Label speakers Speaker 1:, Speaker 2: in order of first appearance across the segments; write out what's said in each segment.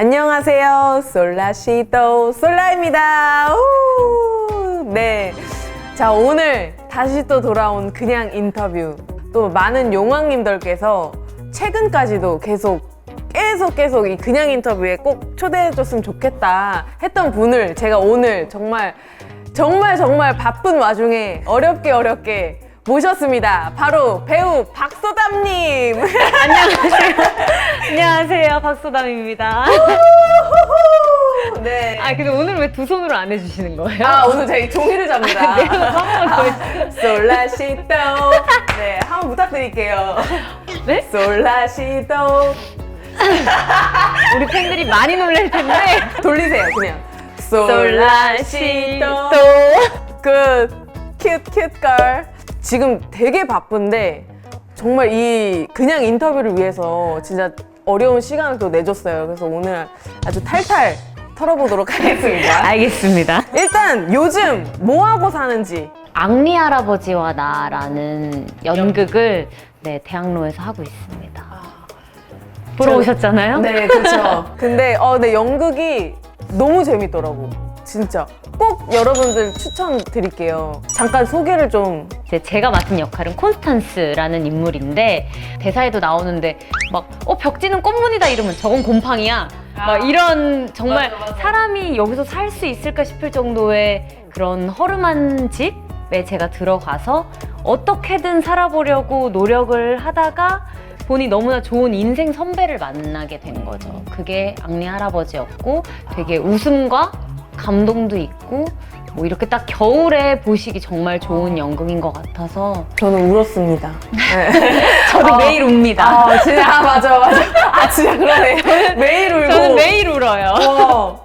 Speaker 1: 안녕하세요. 솔라시도 솔라입니다. 우! 네. 자, 오늘 다시 또 돌아온 그냥 인터뷰. 또 많은 용왕님들께서 최근까지도 계속 이 그냥 인터뷰에 꼭 초대해줬으면 좋겠다 했던 분을 제가 오늘 정말 바쁜 와중에 어렵게 모셨습니다. 바로 배우 박소담님.
Speaker 2: 안녕하세요. 안녕하세요. 박소담입니다.
Speaker 1: 네.
Speaker 2: 근데 오늘 왜 두 손으로 안 해주시는 거예요?
Speaker 1: 오늘 제가 이 종이를 잡니다.
Speaker 2: 네, 한번
Speaker 1: 솔라시도. 네, 한번 부탁드릴게요.
Speaker 2: 네?
Speaker 1: 솔라시도.
Speaker 2: 우리 팬들이 많이 놀랄 텐데.
Speaker 1: 돌리세요, 그냥.
Speaker 2: 솔라시도.
Speaker 1: 큐트 걸. 지금 되게 바쁜데 정말 이 그냥 인터뷰를 위해서 진짜 어려운 시간을 또 내줬어요. 그래서 오늘 아주 탈탈 털어보도록 하겠습니다.
Speaker 2: 알겠습니다.
Speaker 1: 일단 요즘 뭐 하고 사는지.
Speaker 2: 앙리 할아버지와 나라는 연극을 대학로에서 하고 있습니다. 보러 오셨잖아요?
Speaker 1: 네, 그렇죠. 근데 네, 연극이 너무 재밌더라고. 진짜 꼭 여러분들 추천드릴게요. 잠깐 소개를 좀.
Speaker 2: 제가 맡은 역할은 콘스탄스라는 인물인데 대사에도 나오는데 막 벽지는 꽃무늬다 이러면 저건 곰팡이야 막 이런 정말 맞아. 사람이 여기서 살 수 있을까 싶을 정도의 그런 허름한 집에 제가 들어가서 어떻게든 살아보려고 노력을 하다가 보니 너무나 좋은 인생 선배를 만나게 된 거죠. 그게 앙리 할아버지였고 되게 웃음과 감동도 있고 뭐 이렇게 딱 겨울에 보시기 정말 좋은 연극인 것 같아서
Speaker 1: 저는 울었습니다. 네.
Speaker 2: 저도 매일 웁니다.
Speaker 1: 진짜 맞아. 진짜 그러네. 매일 울고.
Speaker 2: 저는 매일 울어요.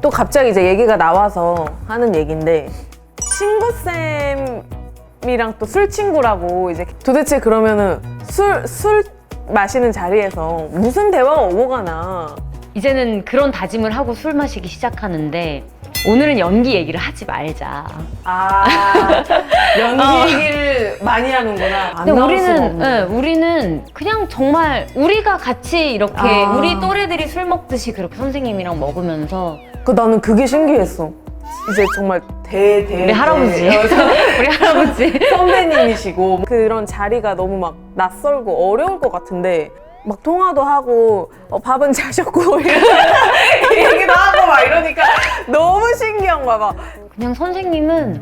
Speaker 1: 또 갑자기 이제 얘기가 나와서 하는 얘기인데 친구쌤이랑 또 술 친구라고 이제 도대체 그러면은 술 마시는 자리에서 무슨 대화가 오고 가나.
Speaker 2: 이제는 그런 다짐을 하고 술 마시기 시작하는데 오늘은 연기 얘기를 하지 말자.
Speaker 1: 연기 얘기를 많이 하는구나. 안
Speaker 2: 근데
Speaker 1: 나올 수가 없네.
Speaker 2: 우리는 그냥 정말 우리가 같이 이렇게 우리 또래들이 술 먹듯이 그렇게 선생님이랑 먹으면서
Speaker 1: 나는 그게 신기했어. 이제 정말
Speaker 2: 우리 할아버지 우리 할아버지
Speaker 1: 선배님이시고 그런 자리가 너무 막 낯설고 어려울 것 같은데 막 통화도 하고 밥은 자셨고 얘기도 하고 막 이러니까 너무 신기한 거야. 막
Speaker 2: 그냥 선생님은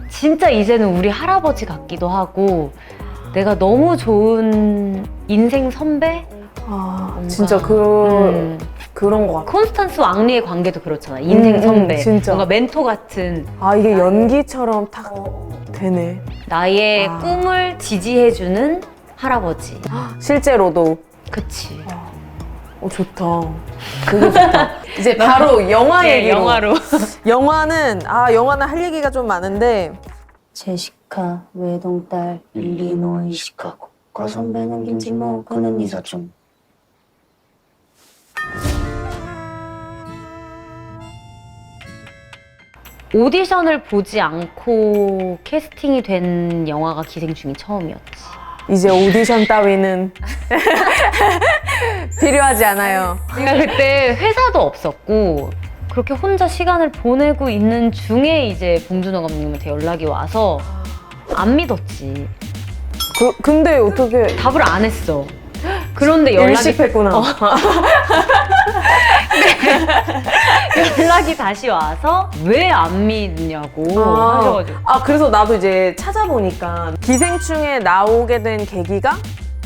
Speaker 2: 진짜 이제는 우리 할아버지 같기도 하고 내가 너무 좋은 인생 선배?
Speaker 1: 진짜 그런 것 같아.
Speaker 2: 콘스탄스와 앙리의 관계도 그렇잖아. 인생 선배.
Speaker 1: 진짜.
Speaker 2: 뭔가 멘토 같은.
Speaker 1: 이게 연기처럼 딱 되네.
Speaker 2: 나의 꿈을 지지해주는 할아버지.
Speaker 1: 실제로도.
Speaker 2: 그치.
Speaker 1: 좋다. 그게 좋다. 이제 바로 영화 얘기로.
Speaker 2: 영화로.
Speaker 1: 영화는 할 얘기가 좀 많은데.
Speaker 3: 제시카 외동딸 일리노이 시카고 과선배는 김지모 그는 이사촌.
Speaker 2: 오디션을 보지 않고 캐스팅이 된 영화가 기생충이 처음이었지.
Speaker 1: 이제 오디션 따위는 필요하지 않아요.
Speaker 2: 내가 그때 회사도 없었고 그렇게 혼자 시간을 보내고 있는 중에 이제 봉준호 감독님한테 연락이 와서 안 믿었지.
Speaker 1: 근데 어떻게
Speaker 2: 답을 안 했어. 그런데
Speaker 1: 일식했구나.
Speaker 2: 연락이 다시 와서 왜 안 믿냐고 하셔가지고.
Speaker 1: 그래서 나도 이제 찾아보니까 기생충에 나오게 된 계기가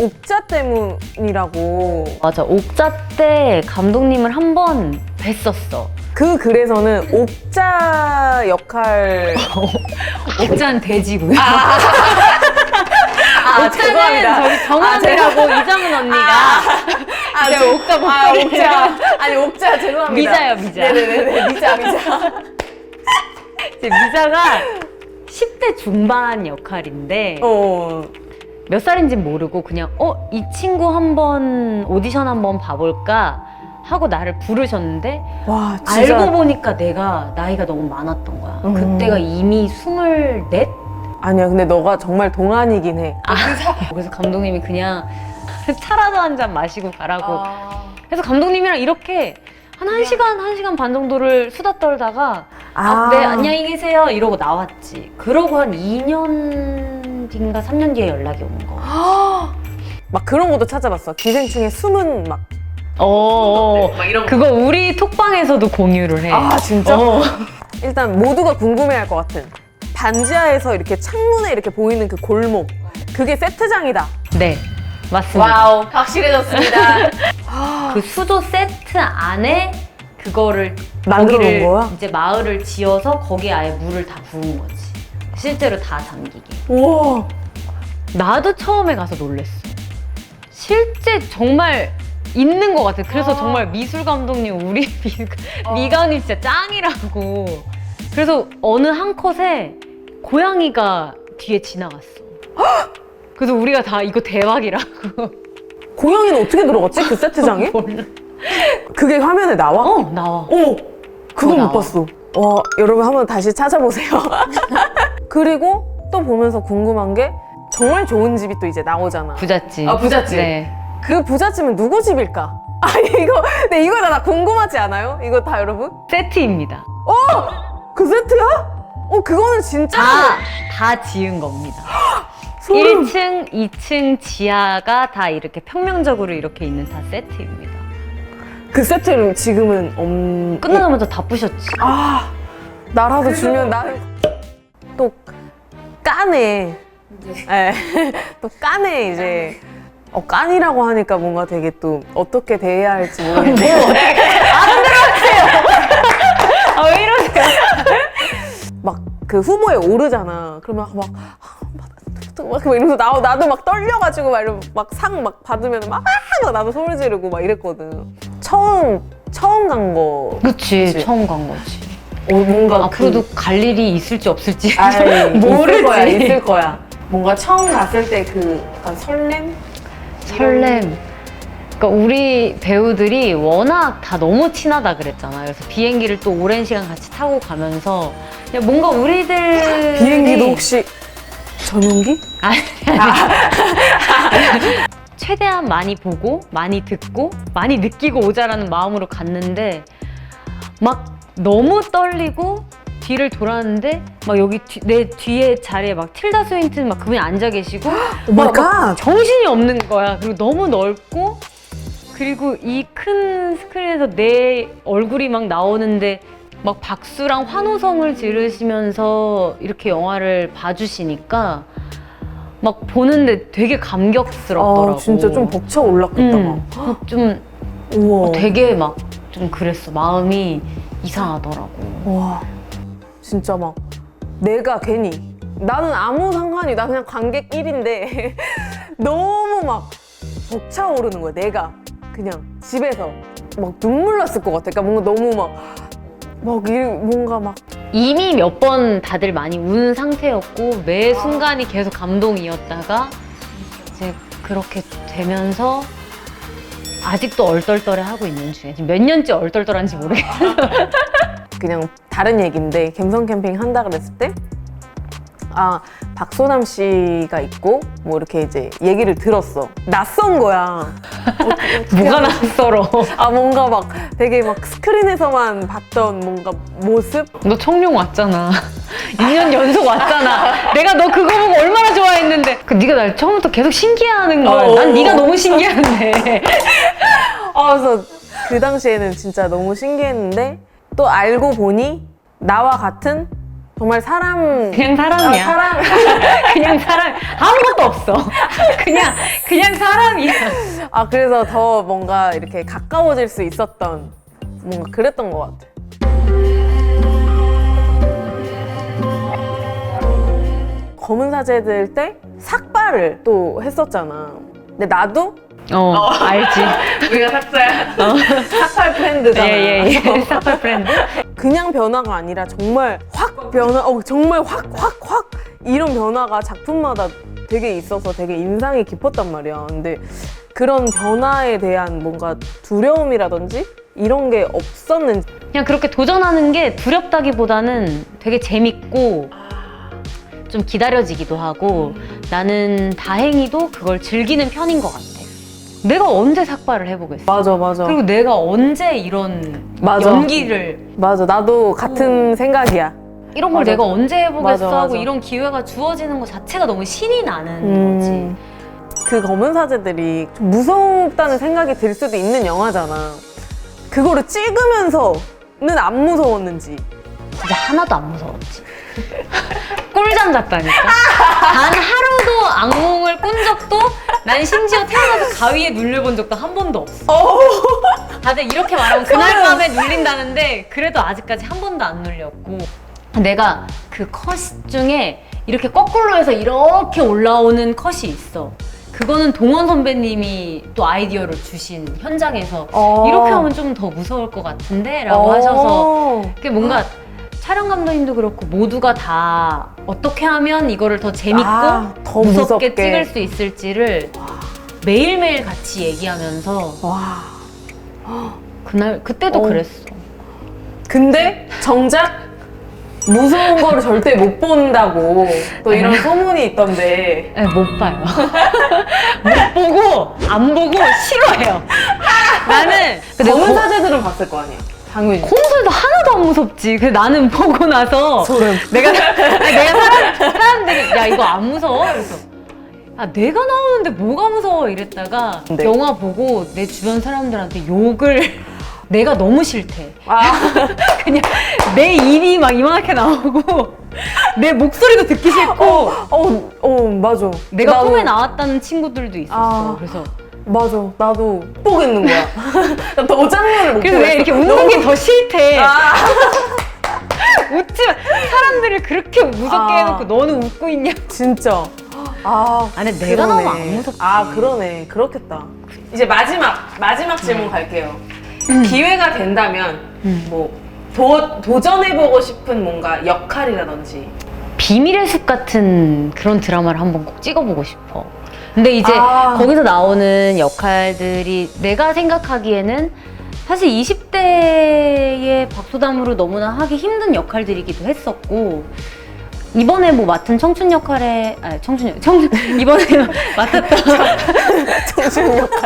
Speaker 1: 옥자 때문이라고.
Speaker 2: 맞아, 옥자 때 감독님을 한 번 뵀었어.
Speaker 1: 그 글에서는 옥자 역할.
Speaker 2: 옥자는 돼지고요.
Speaker 1: 죄송합니다.
Speaker 2: 저기 정한배라고 이정은 언니가 제가 옥자 목소리.
Speaker 1: 옥자 죄송합니다.
Speaker 2: 미자요, 미자.
Speaker 1: 네네네, 미자.
Speaker 2: 이제 미자가 10대 중반 역할인데 몇 살인지는 모르고 그냥 이 친구 한번 오디션 한번 봐볼까 하고 나를 부르셨는데
Speaker 1: 와, 진짜.
Speaker 2: 알고 보니까 내가 나이가 너무 많았던 거야. 그때가 이미 24?
Speaker 1: 아니야, 근데 너가 정말 동안이긴 해.
Speaker 2: 그래서 감독님이 그냥 차라도 한 잔 마시고 가라고. 그래서 감독님이랑 이렇게 한 1시간, 1시간 반 정도를 수다 떨다가
Speaker 1: 아.
Speaker 2: 네, 안녕히 계세요 이러고 나왔지. 그러고 한 2년 뒤인가 3년 뒤에 연락이 온 거.
Speaker 1: 막 그런 것도 찾아봤어. 기생충의 숨은 막. 막 이런 거.
Speaker 2: 그거 우리 톡방에서도 공유를 해.
Speaker 1: 아, 진짜?
Speaker 2: 어.
Speaker 1: 일단 모두가 궁금해할 것 같은 반지하에서 이렇게 창문에 이렇게 보이는 그 골목. 그게 세트장이다.
Speaker 2: 네, 맞습니다.
Speaker 1: 와우, 확실해졌습니다.
Speaker 2: 그 수조 세트 안에 그거를
Speaker 1: 만들어 놓은
Speaker 2: 거기를
Speaker 1: 거야?
Speaker 2: 이제 마을을 지어서 거기에 아예 물을 다 부은 거지. 실제로 다 잠기게.
Speaker 1: 우와.
Speaker 2: 나도 처음에 가서 놀랬어. 실제 정말 있는 것 같아. 그래서 정말 미술 감독님, 우리 미가님 진짜 짱이라고. 그래서 어느 한 컷에 고양이가 뒤에 지나갔어. 그래서 우리가 다 이거 대박이라고.
Speaker 1: 고양이는 어떻게 들어갔지? 그 세트장에?
Speaker 2: 몰라.
Speaker 1: 그게 화면에 나와?
Speaker 2: 나와.
Speaker 1: 오! 그거
Speaker 2: 나와.
Speaker 1: 못 봤어. 와, 여러분 한번 다시 찾아보세요. 그리고 또 보면서 궁금한 게 정말 좋은 집이 또 이제 나오잖아.
Speaker 2: 부잣집.
Speaker 1: 아, 부잣집.
Speaker 2: 네.
Speaker 1: 그 부잣집은 누구 집일까? 아니 근데 이거 다 궁금하지 않아요? 이거 다 여러분?
Speaker 2: 세트입니다.
Speaker 1: 그 세트야? 그거는 진짜
Speaker 2: 다 지은 겁니다.
Speaker 1: 소름.
Speaker 2: 1층, 2층 지하가 다 이렇게 평면적으로 이렇게 있는 다 세트입니다.
Speaker 1: 그 세트는 지금은
Speaker 2: 끝나자마자 다 부셨지.
Speaker 1: 나라도 주면 나는 또 까네. 네. 또 까네 이제. 깐이라고 하니까 뭔가 되게 또 어떻게 대해야 할지 모르겠는데.
Speaker 2: 아, 왜 이러세요?
Speaker 1: 막 그 후보에 오르잖아. 그러면 막 이러면서 나도 막 떨려가지고 막 이러면 막 상 막 받으면 막 나도 소리 지르고 막 이랬거든. 처음 간 거.
Speaker 2: 그치,
Speaker 1: 그치.
Speaker 2: 처음 간 거지.
Speaker 1: 뭔가
Speaker 2: 앞으로도 갈 일이 있을지 없을지
Speaker 1: 아이,
Speaker 2: 모르지.
Speaker 1: 있을 거야. 뭔가 처음 갔을 때 그 약간 설렘?
Speaker 2: 설렘. 그러니까 우리 배우들이 워낙 다 너무 친하다 그랬잖아. 그래서 비행기를 또 오랜 시간 같이 타고 가면서 그냥 뭔가 우리들
Speaker 1: 비행기도 혹시 전용기?
Speaker 2: 아니. 최대한 많이 보고 많이 듣고 많이 느끼고 오자라는 마음으로 갔는데 막 너무 떨리고 뒤를 돌았는데 막 여기 내 뒤에 자리에 막 틸다 스윈튼 막 그분이 앉아 계시고
Speaker 1: 마이 갓.
Speaker 2: 정신이 없는 거야. 그리고 너무 넓고 그리고 이 큰 스크린에서 내 얼굴이 막 나오는데 막 박수랑 환호성을 지르시면서 이렇게 영화를 봐주시니까 막 보는데 되게 감격스럽더라고.
Speaker 1: 진짜 좀 벅차 올랐겠다.
Speaker 2: 좀
Speaker 1: 우와.
Speaker 2: 되게 막 좀 그랬어. 마음이 이상하더라고.
Speaker 1: 와, 진짜 막 내가 괜히 나는 아무 상관이 나 그냥 관객 1인데 너무 막 벅차오르는 거야. 내가 그냥 집에서 막 눈물 났을 것 같아. 그러니까 뭔가 너무 뭔가 막
Speaker 2: 이미 몇 번 다들 많이 운 상태였고 매 순간이 계속 감동이었다가 이제 그렇게 되면서 아직도 얼떨떨해 하고 있는 중이야. 지금 몇 년째 얼떨떨한지 모르겠어.
Speaker 1: 그냥 다른 얘기인데 갬성 캠핑 한다 그랬을 때 박소남 씨가 있고 뭐 이렇게 이제 얘기를 들었어. 낯선 거야.
Speaker 2: 뭐가 낯설어.
Speaker 1: 뭔가 막 되게 막 스크린에서만 봤던 뭔가 모습?
Speaker 2: 너 청룡 왔잖아. 2년 연속 왔잖아. 내가 너 그거 보고 얼마나 좋아했는데. 네가 날 처음부터 계속 신기해하는 거야. 난 네가 너무 신기한데.
Speaker 1: 그래서 그 당시에는 진짜 너무 신기했는데 또 알고 보니 나와 같은 정말
Speaker 2: 그냥 사람이야. 그냥 사람. 아무것도 없어. 그냥 사람이야.
Speaker 1: 그래서 더 뭔가 이렇게 가까워질 수 있었던 뭔가 그랬던 것 같아. 검은 사제들 때 삭발을 또 했었잖아. 근데 나도
Speaker 2: 알지.
Speaker 1: 우리가 삭사야. 삭발 프렌드잖아.
Speaker 2: 예. 삭발 프렌드.
Speaker 1: 그냥 변화가 아니라 정말 확 변화, 정말 확 이런 변화가 작품마다 되게 있어서 되게 인상이 깊었단 말이야. 근데 그런 변화에 대한 뭔가 두려움이라든지 이런 게 없었는지.
Speaker 2: 그냥 그렇게 도전하는 게 두렵다기보다는 되게 재밌고 좀 기다려지기도 하고 나는 다행히도 그걸 즐기는 편인 것 같아. 내가 언제 삭발을 해보겠어.
Speaker 1: 맞아.
Speaker 2: 그리고 내가 언제 이런
Speaker 1: 맞아.
Speaker 2: 연기를
Speaker 1: 맞아. 나도 같은 생각이야.
Speaker 2: 이런 걸
Speaker 1: 맞아.
Speaker 2: 내가 언제 해보겠어
Speaker 1: 맞아.
Speaker 2: 하고 이런 기회가 주어지는 것 자체가 너무 신이 나는 거지.
Speaker 1: 그 검은 사제들이 좀 무섭다는 생각이 들 수도 있는 영화잖아. 그거를 찍으면서는 안 무서웠는지.
Speaker 2: 진짜 하나도 안 무서웠지. 꿀잠 잤다니까. 단 하루도 악몽을 꾼 적도, 난 심지어 태어나서 가위에 눌려본 적도 한 번도 없어. 다들 이렇게 말하면 그날 밤에 눌린다는데 그래도 아직까지 한 번도 안 눌렸고, 내가 그 컷 중에 이렇게 거꾸로 해서 이렇게 올라오는 컷이 있어. 그거는 동원 선배님이 또 아이디어를 주신 현장에서 이렇게 하면 좀 더 무서울 것 같은데? 라고 하셔서 그게 뭔가 촬영 감독님도 그렇고 모두가 다 어떻게 하면 이거를 더 재밌고
Speaker 1: 더
Speaker 2: 무섭게
Speaker 1: 무섭게.
Speaker 2: 찍을 수 있을지를 매일매일 같이 얘기하면서
Speaker 1: 와.
Speaker 2: 그때도 그랬어.
Speaker 1: 근데 정작 무서운 거를 절대 못 본다고 또 이런 소문이 있던데.
Speaker 2: 네, 못 봐요. 못 보고 안 보고 싫어해요. 나는
Speaker 1: 검은 사제들은 봤을 거 아니야. 당연히.
Speaker 2: 콩솔도 하나도 안 무섭지. 그래서 나는 보고 나서
Speaker 1: 소름.
Speaker 2: 내가 사람들이 야 이거 안 무서워? 그래서 아 내가 나오는데 뭐가 무서워 이랬다가
Speaker 1: 네.
Speaker 2: 영화 보고 내 주변 사람들한테 욕을 내가 너무 싫대. 그냥 내 입이 막 이만하게 나오고 내 목소리도 듣기 싫고
Speaker 1: 맞아.
Speaker 2: 내가
Speaker 1: 나도-
Speaker 2: 꿈에 나왔다는 친구들도 있었어. 그래서
Speaker 1: 맞아. 나도 못 보겠는 거야. 더 장면을 못
Speaker 2: 그래서
Speaker 1: 보겠어.
Speaker 2: 내가 이렇게 웃는 게 더 싫대.
Speaker 1: 아.
Speaker 2: 웃지 사람들을 그렇게 무섭게 해놓고 너는 웃고 있냐?
Speaker 1: 진짜.
Speaker 2: 아니 내가 너무 안 무섭지.
Speaker 1: 그러네. 그렇겠다. 이제 마지막 질문 갈게요. 기회가 된다면 뭐 도전해보고 싶은 뭔가 역할이라든지.
Speaker 2: 비밀의 숲 같은 그런 드라마를 한번 꼭 찍어보고 싶어. 근데 이제
Speaker 1: 아.
Speaker 2: 거기서 나오는 역할들이 내가 생각하기에는 사실 20대의 박소담으로 너무나 하기 힘든 역할들이기도 했었고, 이번에 뭐 맡은 청춘 역할에 이번에 맡았던
Speaker 1: 청춘 역할.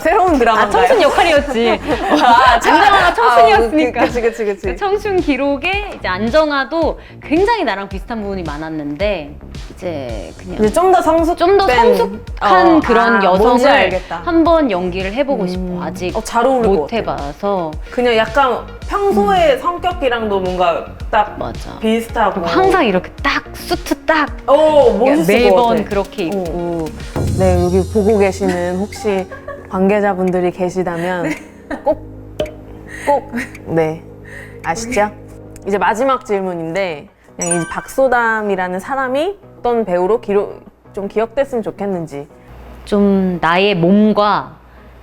Speaker 1: 새로운 드라마인가요?
Speaker 2: 청춘 역할이었지. 안정화가 청춘이었으니까.
Speaker 1: 그치.
Speaker 2: 그 청춘 기록에 이제 안정화도 굉장히 나랑 비슷한 부분이 많았는데 이제 그냥
Speaker 1: 이제 좀 더
Speaker 2: 좀 더 성숙한 그런
Speaker 1: 뭔지
Speaker 2: 여성을
Speaker 1: 알겠다.
Speaker 2: 한번 연기를 해보고 싶어. 아직
Speaker 1: 잘 어울릴 것
Speaker 2: 못
Speaker 1: 같아.
Speaker 2: 해봐서.
Speaker 1: 그냥 약간 평소의 성격이랑도 뭔가 딱
Speaker 2: 맞아.
Speaker 1: 비슷하고.
Speaker 2: 항상 이렇게 딱 수트 딱
Speaker 1: 멋있을 것
Speaker 2: 매번
Speaker 1: 같아.
Speaker 2: 그렇게 입고.
Speaker 1: 네, 여기 보고 계시는 혹시 관계자분들이 계시다면 꼭 네, 아시죠? 이제 마지막 질문인데, 그냥 이 박소담이라는 사람이 어떤 배우로 좀 기억됐으면 좋겠는지.
Speaker 2: 좀 나의 몸과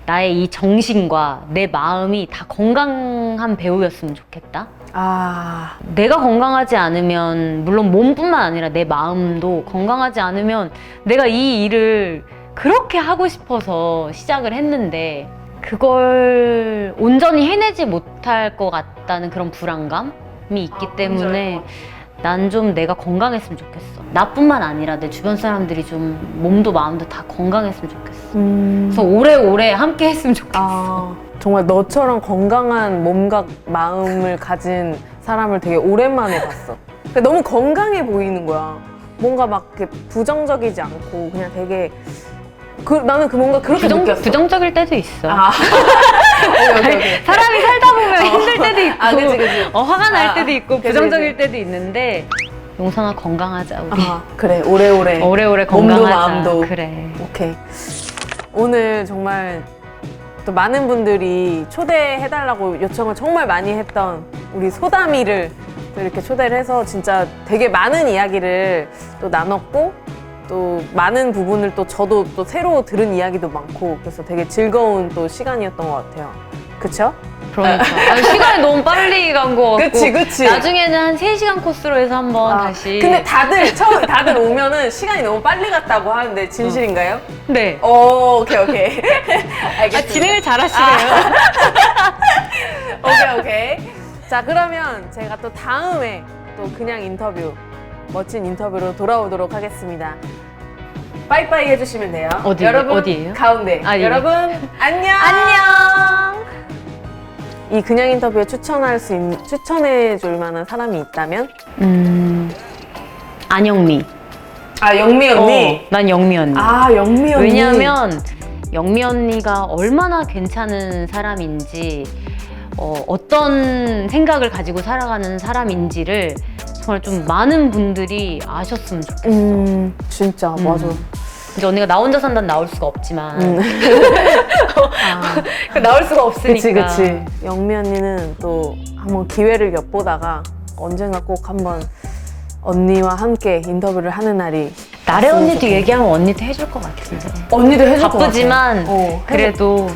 Speaker 2: 나의 이 정신과 내 마음이 다 건강한 배우였으면 좋겠다. 내가 건강하지 않으면, 물론 몸뿐만 아니라 내 마음도 건강하지 않으면 내가 이 일을 그렇게 하고 싶어서 시작을 했는데 그걸 온전히 해내지 못할 것 같다는 그런 불안감이 있기 때문에 난 좀 내가 건강했으면 좋겠어. 나뿐만 아니라 내 주변 사람들이 좀 몸도 마음도 다 건강했으면 좋겠어. 그래서 오래오래 함께 했으면 좋겠어.
Speaker 1: 정말 너처럼 건강한 몸과 마음을 가진 사람을 되게 오랜만에 봤어. 근데 너무 건강해 보이는 거야. 뭔가 막 이렇게 부정적이지 않고 그냥 되게 나는 뭔가 그렇게 느꼈어.
Speaker 2: 부정적일 때도 있어.
Speaker 1: 오케이.
Speaker 2: 사람이 살다 보면 힘들 때도 있고
Speaker 1: 그치.
Speaker 2: 화가 날 때도 있고
Speaker 1: 그치,
Speaker 2: 부정적일 때도 있는데 용선아 건강하자 우리.
Speaker 1: 그래 오래오래
Speaker 2: 오래오래
Speaker 1: 몸도
Speaker 2: 건강하자.
Speaker 1: 마음도.
Speaker 2: 그래.
Speaker 1: 오케이. 오늘 정말 또 많은 분들이 초대해달라고 요청을 정말 많이 했던 우리 소담이를 또 이렇게 초대를 해서 진짜 되게 많은 이야기를 또 나눴고, 또 많은 부분을 또 저도 또 새로 들은 이야기도 많고, 그래서 되게 즐거운 또 시간이었던 것 같아요. 그쵸?
Speaker 2: 그러니까 시간이 너무 빨리 간 거 같고.
Speaker 1: 그치.
Speaker 2: 나중에는 한 3시간 코스로 해서 한번 다시.
Speaker 1: 근데 다들 오면은 시간이 너무 빨리 갔다고 하는데 진실인가요?
Speaker 2: 네.
Speaker 1: 오케이. 알겠습니다.
Speaker 2: 진행을 잘하시네요.
Speaker 1: 오케이. 자, 그러면 제가 또 다음에 또 그냥 인터뷰, 멋진 인터뷰로 돌아오도록 하겠습니다. 빠이빠이 해주시면 돼요.
Speaker 2: 어디예요? 어디예요?
Speaker 1: 가운데.
Speaker 2: 아, 예.
Speaker 1: 여러분 안녕.
Speaker 2: 안녕.
Speaker 1: 이 그냥 인터뷰에 추천해줄 만한 사람이 있다면?
Speaker 2: 안영미.
Speaker 1: 아 영미 언니.
Speaker 2: 난 영미 언니.
Speaker 1: 아 영미 언니.
Speaker 2: 왜냐면 영미 언니가 얼마나 괜찮은 사람인지 어떤 생각을 가지고 살아가는 사람인지를 정말 좀 많은 분들이 아셨으면 좋겠어.
Speaker 1: 진짜 맞아.
Speaker 2: 이제 언니가 나 혼자 산다는 나올 수가 없지만
Speaker 1: 아,
Speaker 2: 나올 수가 없으니까.
Speaker 1: 그치. 영미 언니는 또 한번 기회를 엿보다가 언젠가 꼭 한번 언니와 함께 인터뷰를 하는 날이
Speaker 2: 나래
Speaker 1: 왔으면
Speaker 2: 언니도
Speaker 1: 좋겠네.
Speaker 2: 얘기하면 언니도 해줄 것 같은데.
Speaker 1: 언니도 해줄 것 같아.
Speaker 2: 바쁘지만
Speaker 1: 해줄-
Speaker 2: 그래도